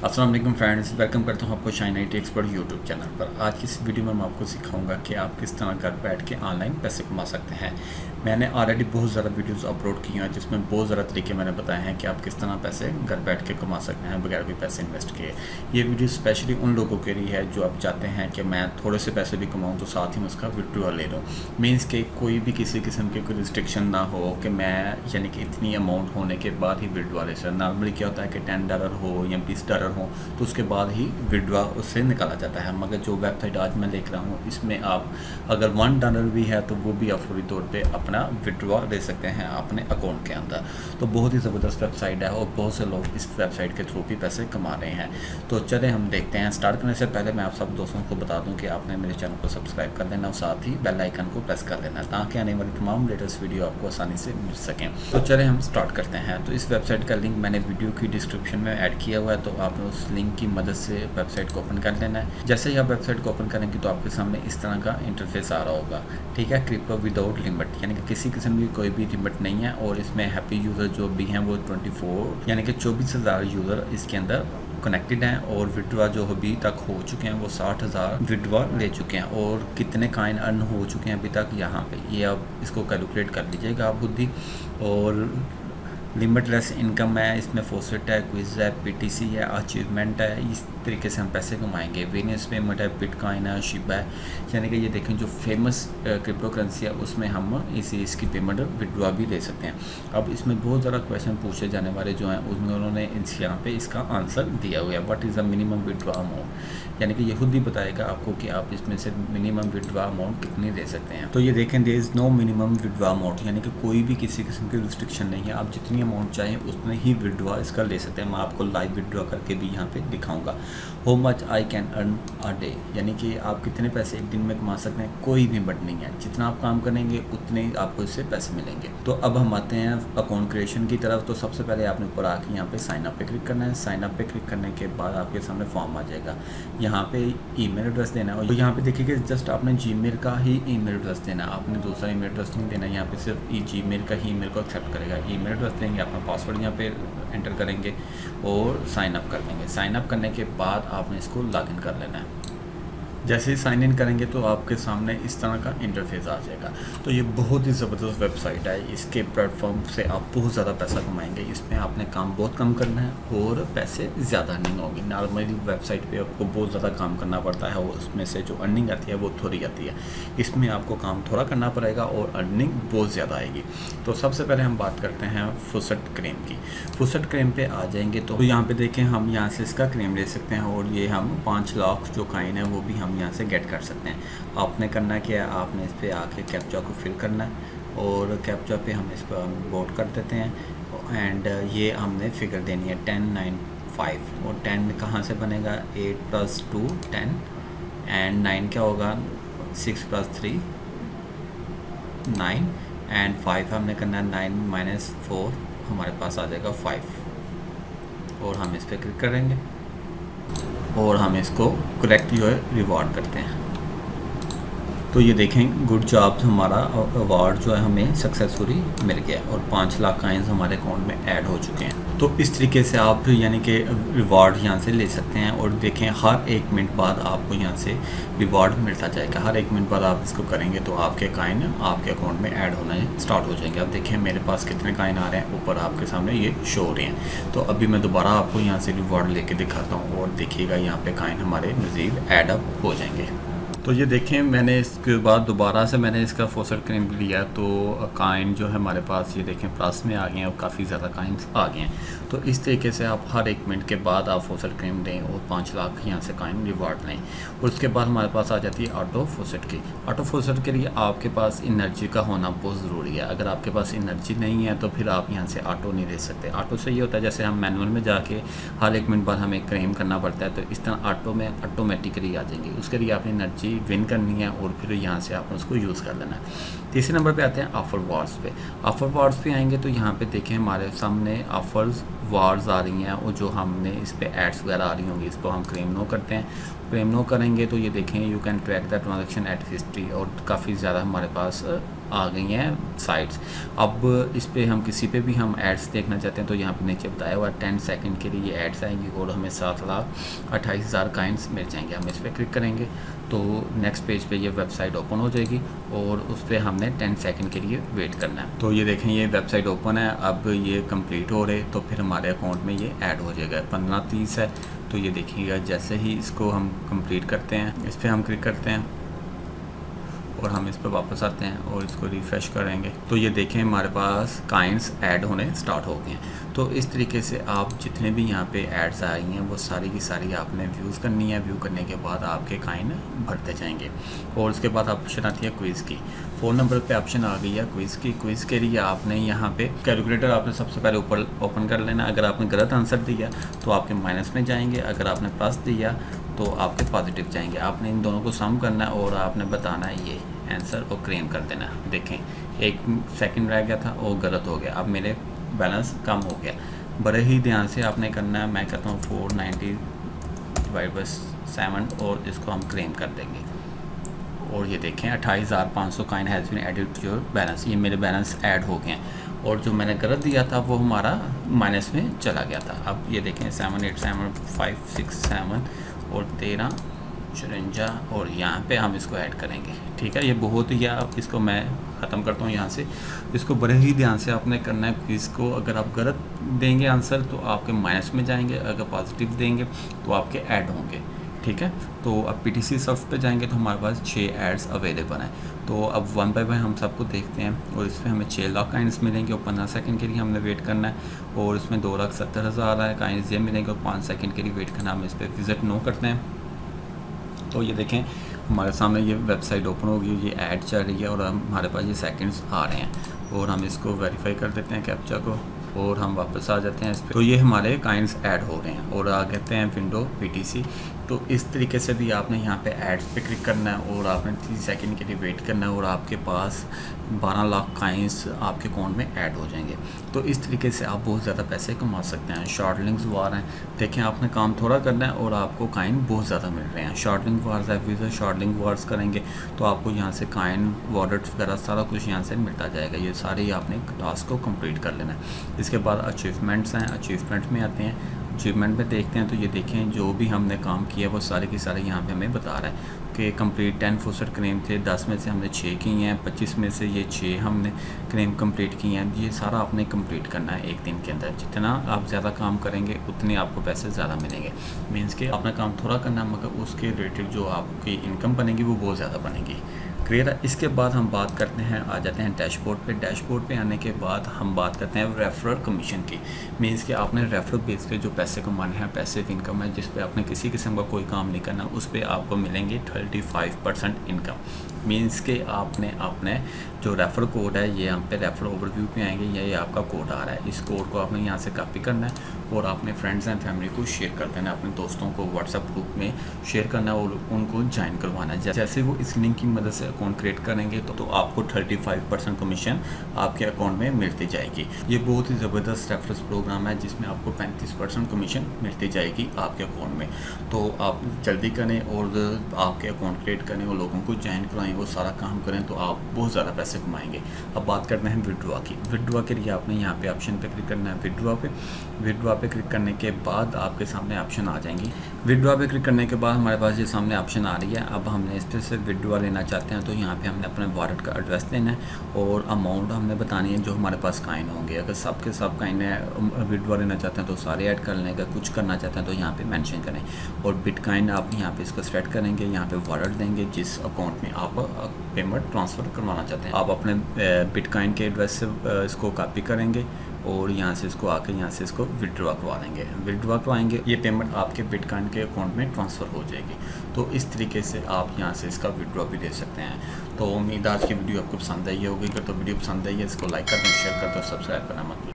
अस्सलाम वालेकुम friends, welcome करता हूँ आपको shine IT expert YouTube channel पर। आज की इस वीडियो में मैं आपको सिखाऊंगा कि आप किस तरह घर बैठ के ऑनलाइन पैसे कमा सकते हैं। मैंने ऑलरेडी बहुत ज़्यादा वीडियोस अपलोड की हैं जिसमें बहुत ज़्यादा तरीके मैंने बताए हैं कि आप किस तरह पैसे घर बैठ के कमा सकते हैं बगैर भी पैसे इन्वेस्ट किए। ये वीडियो स्पेशली उन लोगों के लिए है जो आप चाहते हैं कि मैं थोड़े से पैसे भी कमाऊँ तो साथ ही मैं उसका विड्रॉल ले लूँ। मीन्स के कोई भी किसी किस्म की कोई रिस्ट्रिक्शन ना हो कि मैं यानी कि इतनी अमाउंट होने के बाद ही विड्रॉल ले सकता। नॉर्मली क्या होता है कि $10 हो या $20 हो तो उसके बाद ही विड्रॉ उससे निकाला जाता है। मगर जो वेबसाइट आज मैं लेकर रहा हूँ इसमें आप अगर $1 भी है तो वो भी आप फौरी तौर पे अपना विड्रॉ ले सकते हैं अपने अकाउंट के अंदर। तो बहुत ही ज़बरदस्त वेबसाइट है और बहुत से लोग इस वेबसाइट के थ्रू भी पैसे कमा रहे हैं। तो चले हम देखते हैं। स्टार्ट करने से पहले मैं आप सब दोस्तों को बता दूँ कि आपने मेरे चैनल को सब्सक्राइब कर देना और साथ ही बेल आइकन को प्रेस कर देना ताकि आने वाली तमाम लेटेस्ट वीडियो आपको आसानी से मिल सकें। तो चले हम स्टार्ट करते हैं। तो इस वेबसाइट का लिंक मैंने वीडियो की डिस्क्रिप्शन में ऐड किया हुआ है, तो आपने उस लिंक की मदद से वेबसाइट को ओपन कर लेना है। जैसे ही आप वेबसाइट को ओपन करेंगे तो आपके सामने इस तरह का इंटरफेस आ रहा होगा। ठीक है, क्रिप्टो विदाउट लिमिट यानी कि किसी किस्म की कोई भी लिमिट नहीं है और इसमें हैप्पी यूज़र जो भी हैं वो 24 यानी कि 24,000 यूज़र इसके अंदर कनेक्टेड हैं और विड्रॉ जो अभी तक हो चुके हैं वो 60,000 विड्रॉ ले चुके हैं। और कितने काइन अर्न हो चुके हैं अभी तक यहाँ पे ये आप इसको कैलकुलेट कर लीजिएगा आप बुद्धि। और लिमिटलेस इनकम है, इसमें फॉसेट है, क्विज है, PTC है, अचीवमेंट है। इस तरीके से हम पैसे कमाएंगे। वेनियस पेमेंट है, बिटकॉइन है, शिबा है। यानी कि ये देखें जो फेमस क्रिप्टो करेंसी है उसमें हम इसकी पेमेंट विड्रॉ भी ले सकते हैं। अब इसमें बहुत ज़्यादा क्वेश्चन पूछे जाने वाले जो हैं उसमें उन्होंने यहाँ पे इसका आंसर दिया हुआ है। What is the minimum withdraw amount, यानी कि ये खुद ही बताएगा आपको कि आप इसमें से मिनिमम विड्रॉ अमाउंट कितनी ले सकते हैं। तो ये देखें there is no minimum withdraw amount, यानी कि कोई भी किसी किस्म की रिस्ट्रिक्शन नहीं है। आप जितनी अमाउंट चाहें उतने ही विड्रॉ इसका ले सकते हैं। मैं आपको लाइव विड्रॉ करके भी यहाँ पे दिखाऊंगा। How much I can earn a day, यानी कि आप कितने पैसे एक दिन में कमा सकते हैं, कोई भी लिमिट नहीं है। जितना आप काम करेंगे उतने ही आपको इससे पैसे मिलेंगे। तो अब हम आते हैं अकाउंट क्रिएशन की तरफ। तो सबसे पहले आपने ऊपर आके यहाँ पे साइन अप पे क्लिक करना है। साइन अप पे क्लिक करने के बाद आपके सामने फॉर्म आ जाएगा। यहाँ पे ईमेल एड्रेस देना है। तो यहाँ पे देखिए जस्ट आपने जीमेल का ही ईमेल एड्रेस देना है, आपने दूसरा ईमेल एड्रेस नहीं देना। यहाँ पे सिर्फ जीमेल का ही ईमेल को एक्सेप्ट करेगा। ईमेल एड्रेस देंगे, अपना पासवर्ड यहाँ पे एंटर करेंगे और साइन अप कर देंगे। साइन अप करने के बाद आपने इसको लॉगिन कर लेना है। जैसे ही साइन इन करेंगे तो आपके सामने इस तरह का इंटरफेस आ जाएगा। तो ये बहुत ही ज़बरदस्त वेबसाइट है। इसके प्लेटफॉर्म से आप बहुत ज़्यादा पैसा कमाएंगे। इसमें आपने काम बहुत कम करना है और पैसे ज़्यादा अर्निंग होगी। नॉर्मली वेबसाइट पे आपको बहुत ज़्यादा काम करना पड़ता है और उसमें से जो अर्निंग आती है वो थोड़ी आती है। इसमें आपको काम थोड़ा करना पड़ेगा और अर्निंग बहुत ज़्यादा आएगी। तो सबसे पहले हम बात करते हैं फुसट क्लेम की। फुसट क्लेम पे आ जाएंगे तो यहाँ पे देखें हम यहाँ से इसका क्लेम ले सकते हैं और ये हम 5 लाख जो काइन है वो भी हम यहाँ से गेट कर सकते हैं। आपने करना क्या है, आपने इस पर आके कैप्चा को फिल करना है और कैप्चा पे हम इस पर वोट कर देते हैं एंड ये हमने फिगर देनी है 1095। और 10 कहाँ से बनेगा, 8 + 2 10 एंड 9 क्या होगा, 6 + 3 9 एंड 5 हमने करना है 9 - 4 हमारे पास आ जाएगा 5 और हम इस पर क्लिक करेंगे और हम इसको करेक्ट जो है रिवॉर्ड करते हैं। तो ये देखें गुड जॉब, हमारा अवार्ड जो है हमें सक्सेसफुली मिल गया और 5 लाख काइंस हमारे अकाउंट में ऐड हो चुके हैं। तो इस तरीके से आप यानी कि रिवॉर्ड यहाँ से ले सकते हैं। और देखें हर 1 मिनट बाद आपको यहाँ से रिवॉर्ड मिलता जाएगा। हर 1 मिनट बाद आप इसको करेंगे तो आपके काइन आपके अकाउंट में ऐड होना स्टार्ट हो जाएंगे। अब देखें मेरे पास कितने काइन आ रहे हैं, ऊपर आपके सामने ये शो हो रहे हैं। तो अभी मैं दोबारा आपको यहाँ से रिवॉर्ड लेके दिखाता हूँ और देखिएगा यहाँ पे काइन हमारे मज़ीद ऐड अप हो जाएंगे। तो ये देखें मैंने इसके बाद दोबारा से मैंने इसका फॉसेट क्लेम लिया तो काइन जो है हमारे पास ये देखें प्लस में आ गए हैं और काफ़ी ज़्यादा काइन्स आ गए हैं। तो इस तरीके से आप हर 1 मिनट के बाद आप फॉसेट क्लेम दें और 5 लाख यहाँ से काइन रिवार्ड लें। और उसके बाद हमारे पास आ जाती है ऑटो फॉसेट की। ऑटो फॉसेट के लिए आपके पास एनर्जी का होना बहुत ज़रूरी है। अगर आपके पास एनर्जी नहीं है तो फिर आप यहाँ से ऑटो नहीं ले सकते। ऑटो से ये होता है जैसे हम मैनुअल में जाके हर 1 मिनट बाद हमें क्लेम करना पड़ता है, तो इस तरह ऑटो में ऑटोमेटिकली आ जाएंगे। उसके लिए आपने एनर्जी विन करनी है और फिर यहाँ से आपने उसको यूज़ कर लेना है। तीसरे नंबर पे आते हैं ऑफर वार्स पे। ऑफर वार्स पे आएंगे तो यहाँ पे देखें हमारे सामने ऑफर्स वार्स आ रही हैं और जो हमने इस पे एड्स वगैरह आ रही होंगी इस पर हम क्लेम नो करते हैं। क्लेम नो करेंगे तो ये देखें you can track the transaction at history और काफ़ी ज़्यादा हमारे पास आ गई हैं साइट्स। अब इस पे हम किसी पे भी हम एड्स देखना चाहते हैं तो यहाँ पे नीचे बताया हुआ 10 सेकंड के लिए एड्स आएंगी और हमें 7,28,000 काइंस मिल जाएंगे। हम इस पर क्लिक करेंगे तो नेक्स्ट पेज पे ये वेबसाइट ओपन हो जाएगी और उस पर हमने 10 सेकंड के लिए वेट करना है। तो ये देखें ये वेबसाइट ओपन है, अब ये कंप्लीट हो रहे तो फिर हमारे अकाउंट में ये ऐड हो जाएगा। 15:30 है तो ये देखिएगा जैसे ही इसको हम कंप्लीट करते हैं इस पर हम क्लिक करते हैं और हम इस पर वापस आते हैं और इसको रिफ़्रेश करेंगे तो ये देखें हमारे पास काइंस ऐड होने स्टार्ट हो गए हैं। तो इस तरीके से आप जितने भी यहाँ पे एड्स आई हैं वो सारी की सारी आपने व्यूज़ करनी है। व्यू करने के बाद आपके काइन बढ़ते जाएंगे और उसके बाद ऑप्शन आती है क्विज़ की। 4 नंबर पे ऑप्शन आ गई है क्विज़ की। क्विज़ के लिए आपने यहाँ पे कैलकुलेटर आपने सबसे पहले ऊपर ओपन कर लेना। अगर आपने गलत आंसर दिया तो आपके माइनस में जाएंगे, अगर आपने प्लस दिया तो आपके पॉजिटिव जाएंगे। आपने इन दोनों को सम करना है और आपने बताना है ये आंसर और क्लेम कर देना। देखें 1 सेकंड रह गया था और गलत हो गया, अब मेरे बैलेंस कम हो गया। बड़े ही ध्यान से आपने करना है। मैं कहता हूँ 490/7 और इसको हम क्लेम कर देंगे और ये देखें 28,500 coin has been added to your balance. ये मेरे बैलेंस ऐड हो गए हैं और जो मैंने गलत दिया था वो हमारा माइनस में चला गया था। अब ये देखें 7, 8, 7, 5, 6, 7 और 13, 54 और यहाँ पे हम इसको ऐड करेंगे। ठीक है, ये बहुत ही आप इसको मैं ख़त्म करता हूँ यहाँ से। इसको बड़े ही ध्यान से आपने करना है। इसको अगर आप गलत देंगे आंसर तो आपके माइनस में जाएंगे, अगर पॉजिटिव देंगे तो आपके ऐड होंगे। ठीक है, तो अब PTC सॉफ्ट पे जाएंगे तो हमारे पास 6 एड्स अवेलेबल हैं। तो अब 1 बाय 1 हम सबको देखते हैं और इसमें हमें 6 लाख काइंस मिलेंगे और 15 सेकंड के लिए हमने वेट करना है और इसमें 2,70,000 है काइंस ये मिलेंगे और 5 सेकंड के लिए वेट करना। हम इस पर विज़िट नो करते हैं तो ये देखें हमारे सामने ये वेबसाइट ओपन होगी, ये ऐड चल रही है और हमारे पास ये सेकंड्स आ रहे हैं और हम इसको वेरीफाई कर देते हैं कैप्चा को और हम वापस आ जाते हैं इस पर। तो ये हमारे काइंस ऐड हो रहे हैं और आ कहते हैं विंडो PTC। तो इस तरीके से भी आपने यहाँ पे एड्स पे क्लिक करना है और आपने 30 सेकंड के लिए वेट करना है और आपके पास 12 लाख काइंस आपके अकाउंट में ऐड हो जाएंगे। तो इस तरीके से आप बहुत ज़्यादा पैसे कमा सकते हैं। शॉर्ट लिंक्स वार हैं, देखें आपने काम थोड़ा करना है और आपको काइन बहुत ज़्यादा मिल रहे हैं। शॉर्ट लिंक वार्स है, शॉर्ट लिंक वार्स करेंगे तो आपको यहाँ से काइन वॉलेट्स वगैरह सारा कुछ यहाँ से मिलता जाएगा। ये सारे ही आपने टास्क को कंप्लीट कर लेना है। इसके बाद अचीवमेंट्स हैं, अचीवमेंट में आते हैं। अचीवमेंट में देखते हैं तो ये देखें जो भी हमने काम किया वो सारे के सारे यहाँ पे हमें बता रहा है कि कंप्लीट 10% क्लेम थे, 10 में से हमने 6 किए हैं, 25 में से ये 6 हमने क्लेम कंप्लीट किए हैं। ये सारा आपने कंप्लीट करना है एक दिन के अंदर। जितना आप ज़्यादा काम करेंगे उतने आपको पैसे ज़्यादा मिलेंगे। मीन्स के अपना काम थोड़ा करना मगर उसके रिलेटेड जो आपकी इनकम बनेगी वो बहुत ज़्यादा बनेगी। क्लियर है। इसके बाद हम बात करते हैं, आ जाते हैं डैशबोर्ड पे। डैशबोर्ड पे आने के बाद हम बात करते हैं रेफरल कमीशन की। मीन्स कि आपने रेफरल बेस पे जो पैसे कमाने हैं, पैसिव इनकम है जिस पे आपने किसी किस्म का कोई काम नहीं करना, उस पर आपको मिलेंगे 35% इनकम। मीन्स के आपने अपने जो रेफर कोड है ये यहाँ पे रेफर ओवरव्यू पे आएंगे, ये आपका कोड आ रहा है। इस कोड को आपने यहाँ से कॉपी करना है और अपने फ्रेंड्स एंड फैमिली को शेयर कर देना है, अपने दोस्तों को व्हाट्सएप ग्रुप में शेयर करना है और उनको ज्वाइन करवाना है। जैसे वो इस लिंक की मदद से अकाउंट क्रिएट करेंगे तो आपको 35% कमीशन आपके अकाउंट में मिलती जाएगी। ये बहुत ही ज़बरदस्त रेफरेंस प्रोग्राम है जिसमें आपको 35% कमीशन मिलती जाएगी आपके अकाउंट में। तो आप जल्दी करें और आपके अकाउंट क्रिएट करें और लोगों को ज्वाइन करवाएं, वो सारा काम करें तो आप बहुत ज़्यादा पैसे कमाएंगे। अब बात करते हैं विड्रॉ की। विड्रॉ के लिए आपने यहाँ पे ऑप्शन पे क्लिक करना है, विड्रॉ पे क्लिक करने के बाद आपके सामने ऑप्शन आ जाएंगी। विड्रॉ पे क्लिक करने के बाद हमारे पास ये सामने ऑप्शन आ रही है। अब हमने इस पर से विड्रॉ लेना चाहते हैं तो यहाँ पे हमने अपने वॉलेट का एड्रेस देना है और अमाउंट हमने बतानी है जो हमारे पास काइन होंगे। अगर सबके सब काइन है विड्रॉ लेना चाहते हैं तो सारे ऐड कर लें, अगर कुछ करना चाहते हैं तो यहाँ पे मेंशन करें। और बिटकॉइन आप यहाँ पे इसको सेलेक्ट करेंगे, यहाँ पे वॉलेट देंगे जिस अकाउंट में आप पेमेंट ट्रांसफ़र करवाना चाहते हैं। आप अपने बिटकॉइन के एड्रेस से इसको कॉपी करेंगे और यहाँ से इसको आके यहाँ से इसको विड्रॉ करवा देंगे। विड्रॉ करवाएंगे, ये पेमेंट आपके बिटकॉइन के अकाउंट में ट्रांसफ़र हो जाएगी। तो इस तरीके से आप यहाँ से इसका विड्रॉ भी दे सकते हैं। तो उम्मीद आज की वीडियो आपको पसंद आई होगी। अगर तो वीडियो पसंद आई है इसको लाइक कर दो, शेयर कर दो, सब्सक्राइब करना मत भूलिए।